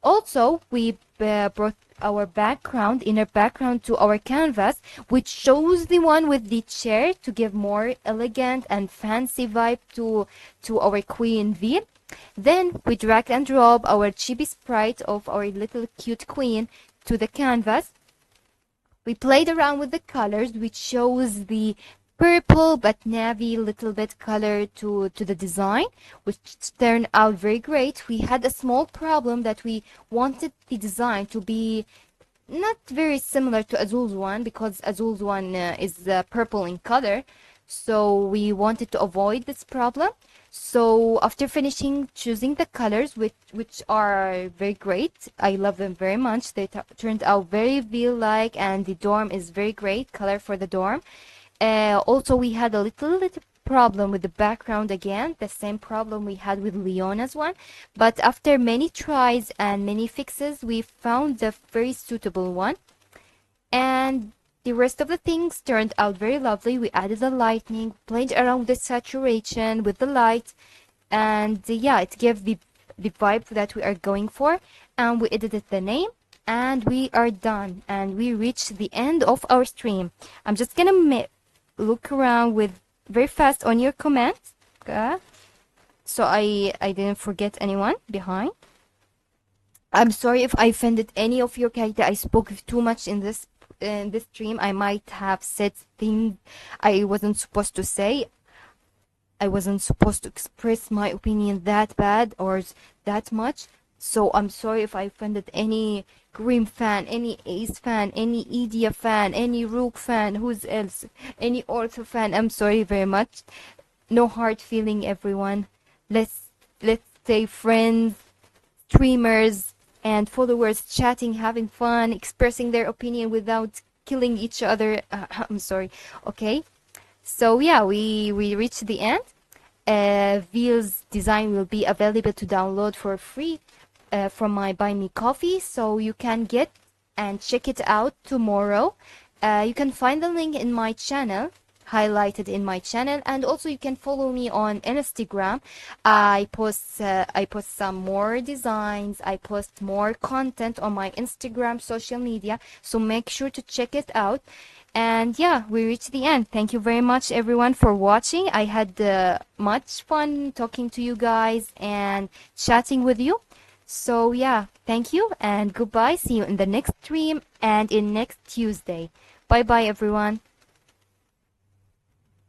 Also, we brought our background, inner background, to our canvas, which shows the one with the chair to give more elegant and fancy vibe to our queen Veil. Then we drag and drop our chibi sprite of our little cute queen to the canvas. We played around with the colors, which shows the purple but navy little bit color to the design, which turned out very great. We had a small problem that we wanted the design to be not very similar to Azul's one, because Azul's one is purple in color, so we wanted to avoid this problem. So after finishing choosing the colors, which are very great, I love them very much. They turned out very Veil-like, and the dorm is very great color for the dorm. Also, we had a little problem with the background again, the same problem we had with Leona's one. But after many tries and many fixes, we found the very suitable one. And the rest of the things turned out very lovely. We added the lightning, played around with the saturation with the light, and yeah, it gave the vibe that we are going for. And we edited the name, and we are done. And we reached the end of our stream. I'm just gonna look around with very fast on your comments, okay? So I didn't forget anyone behind. I'm sorry if I offended any of your character. I spoke too much in this stream. I might have said things I wasn't supposed to say. I wasn't supposed to express my opinion that bad or that much. So I'm sorry if I offended any Grim fan, any Ace fan, any Idia fan, any Rook fan, who's else, any Ortho fan. I'm sorry very much. No hard feeling, everyone. Let's stay friends, streamers, and followers, chatting, having fun, expressing their opinion without killing each other. I'm sorry. Okay. So yeah, we reached the end. Veil's design will be available to download for free from my Buy Me Coffee, so you can get and check it out tomorrow. You can find the link in my channel. highlighted in my channel. And also you can follow me on Instagram. I post some more designs, I post more content on my Instagram social media, so make sure to check it out. And yeah, we reached the end. Thank you very much everyone for watching. I had much fun talking to you guys and chatting with you. So yeah, thank you and goodbye. See you in the next stream and in next Tuesday. Bye bye everyone.